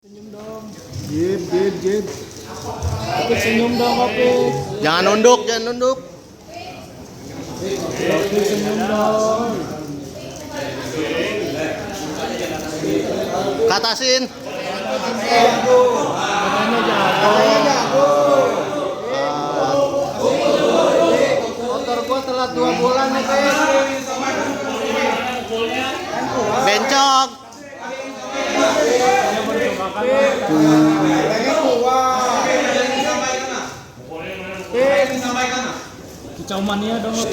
Senyum dong. Jib. Oke, senyum dong, oke. Jangan nunduk. Oke, senyum dong. Katasin. Katanya jago. Motor gua telat 2 bulan nih, Pe. Bencong. Kicau mania dong, oke.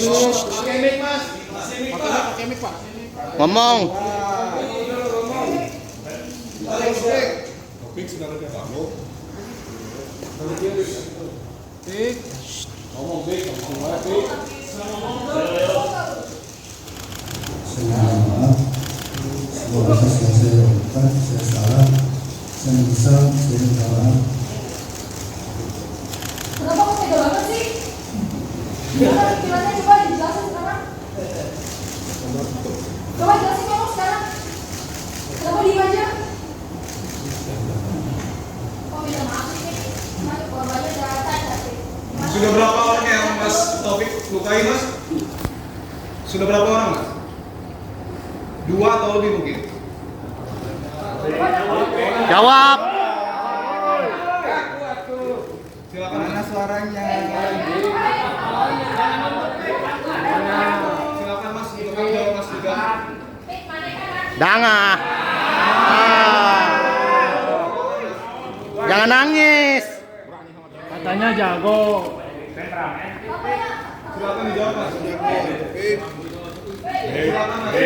Pakai mic, Pak. Ngomong. Pik. Saya maaf, sebuah kasus yang saya lakukan, saya salah, saya menyesal, saya minta maaf. Kenapa kok tega banget sih? Gimana pikirannya coba dijelasin sekarang? Coba jelasin ngomong sekarang. Kenapa diem aja? Kok minta maaf sih? Mas, korbannya udah cacat sih. Sudah berapa orang yang Mas Taufik lukai, Mas? Sudah berapa orang, Mas? 2 atau lebih mungkin? Jawab. Silakan. Mana suaranya? Silakan, Mas, untuk kami jawab, Mas juga. Danga. Jangan nangis. Katanya jago. Silakan dijawab, Mas. Silakan, Mas.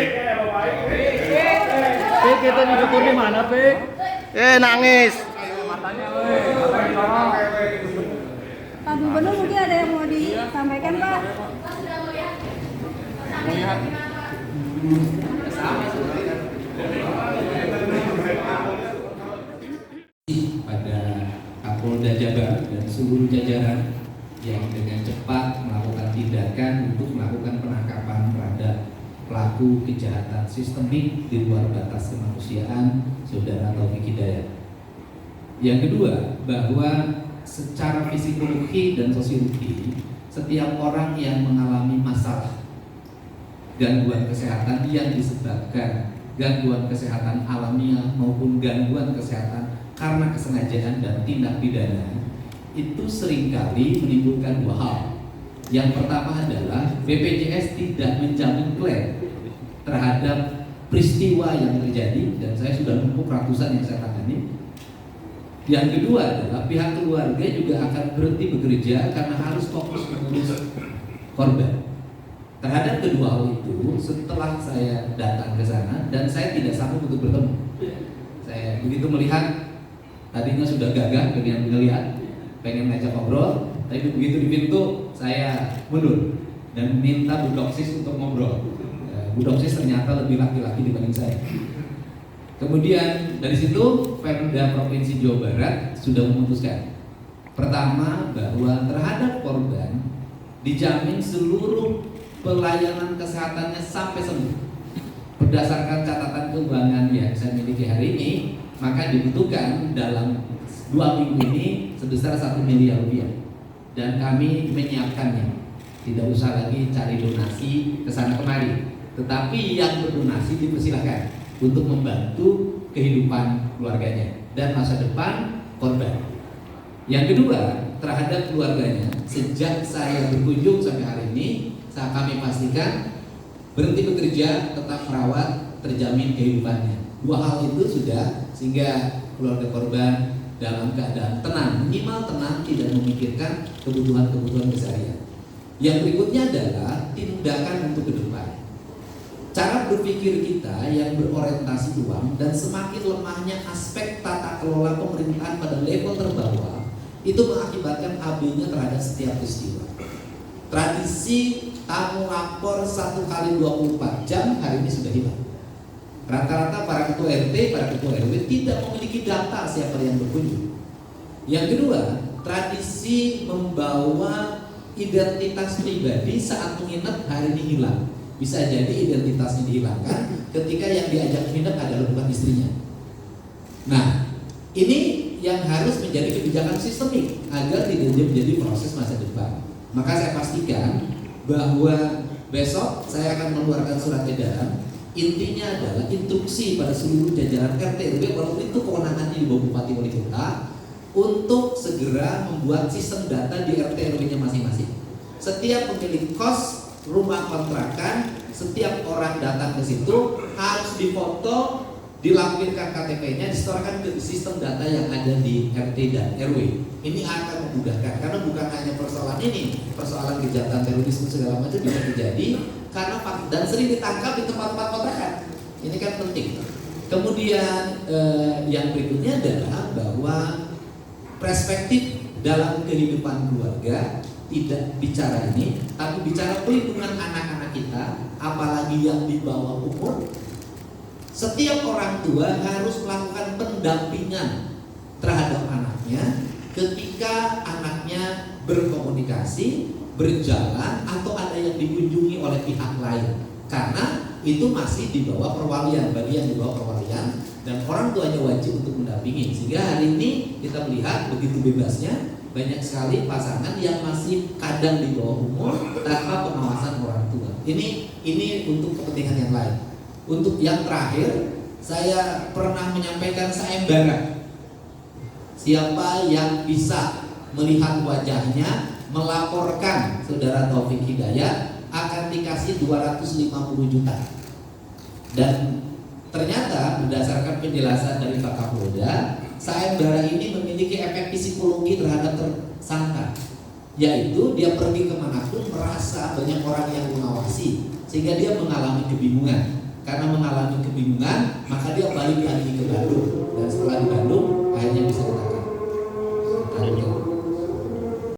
Pik, kita diukur di mana, Pik? Nangis. Matanya, weh. Matanya tolong. Pak Gubernur mungkin ada yang mau disampaikan, Pak? Pada Kapolda Jabar dan seluruh jajaran yang dengan cepat melakukan tindakan untuk melakukan penangkapan terhadap pelaku kejahatan sistemik di luar batas kemanusiaan, Saudara Taufik Hidayat. Yang kedua, bahwa secara psikologi dan sosiologi, setiap orang yang mengalami masalah gangguan kesehatan yang disebabkan gangguan kesehatan alamiah maupun gangguan kesehatan karena kesengajaan dan tindak pidana itu seringkali menimbulkan 2 hal. Yang pertama adalah BPJS tidak menjamin klaim terhadap peristiwa yang terjadi, dan saya sudah menempuh ratusan yang saya tangani. Yang kedua adalah pihak keluarga juga akan berhenti bekerja karena harus fokus mengurus korban. Terhadap kedua hal itu, setelah saya datang ke sana dan saya tidak sanggup untuk bertemu, saya begitu melihat tadinya sudah gagah pengen melihat, pengen ngajak ngobrol, tapi begitu di pintu saya mundur dan minta Bu Doksis untuk ngobrol. Bu Doksis ternyata lebih laki-laki dibanding saya. Kemudian dari situ Pemda Provinsi Jawa Barat sudah memutuskan, pertama, bahwa terhadap korban dijamin seluruh pelayanan kesehatannya sampai sembuh. Berdasarkan catatan keuangan yang saya miliki hari ini, maka dibutuhkan dalam 2 minggu ini sebesar 1 miliar rupiah, dan kami menyiapkannya. Tidak usah lagi cari donasi kesana kemari, tetapi yang berdonasi dipersilahkan untuk membantu kehidupan keluarganya dan masa depan korban. Yang kedua, terhadap keluarganya, sejak saya berkunjung sampai hari ini, kami pastikan berhenti bekerja, tetap merawat, terjamin kehidupannya. 2 hal itu sudah, sehingga keluarga korban dalam keadaan tenang, minimal tenang, tidak memikirkan kebutuhan-kebutuhan keseharian. Yang berikutnya adalah tindakan untuk ke depan. Cara berpikir kita yang berorientasi uang dan semakin lemahnya aspek tata kelola pemerintahan pada level terbawah itu mengakibatkan AB-nya terhadap setiap peristiwa. Tradisi tamu lapor 1 kali 24 jam hari ini sudah hilang. Rata-rata para ketua RT, para ketua RW tidak memiliki data siapa yang berkunjung. Yang kedua, tradisi membawa identitas pribadi saat menginap hari ini hilang. Bisa jadi identitasnya dihilangkan ketika yang diajak menginap adalah bukan istrinya. Nah, Ini yang harus menjadi kebijakan sistemik agar tidak menjadi proses masa depan. Maka saya pastikan bahwa besok saya akan mengeluarkan surat edaran. Intinya adalah instruksi pada seluruh jajaran RT RW, walaupun itu kewenangannya di bawah Bupati Wali Kota, untuk segera membuat sistem data di RT RW-nya masing-masing. Setiap pemilik kos, rumah kontrakan, setiap orang datang ke situ harus difoto, dilampirkan KTP-nya, disetorkan ke sistem data yang ada di RT dan RW. Ini akan memudahkan, karena bukan hanya persoalan ini, persoalan kejahatan terorisme segala macam bisa terjadi karena dan sering ditangkap di tempat-tempat kontrakan. Ini kan penting. Kemudian yang berikutnya adalah bahwa perspektif dalam kehidupan keluarga tidak bicara ini, tapi bicara pelindungan anak-anak kita, apalagi yang di bawah umur. Setiap orang tua harus melakukan pendampingan terhadap anaknya ketika anaknya berkomunikasi, berjalan, atau ada yang dikunjungi oleh pihak lain. Karena itu masih di bawah perwalian, bagi yang di bawah perwalian, dan orang tuanya wajib untuk mendampingi. Sehingga hari ini kita melihat begitu bebasnya banyak sekali pasangan yang masih kadang di bawah umur tanpa pengawasan orang tua. Ini untuk kepentingan yang lain. Untuk yang terakhir, saya pernah menyampaikan sayembara. Siapa yang bisa melihat wajahnya, melaporkan Saudara Taufik Hidayat akan dikasih 250 juta. Dan ternyata berdasarkan penjelasan dari Pak Kapolda, sayembara ini memiliki efek psikologi terhadap tersangka, yaitu dia pergi kemanapun merasa banyak orang yang mengawasi, sehingga dia mengalami kebingungan. Karena mengalami kebingungan, maka dia balik lagi ke Bandung, dan setelah di Bandung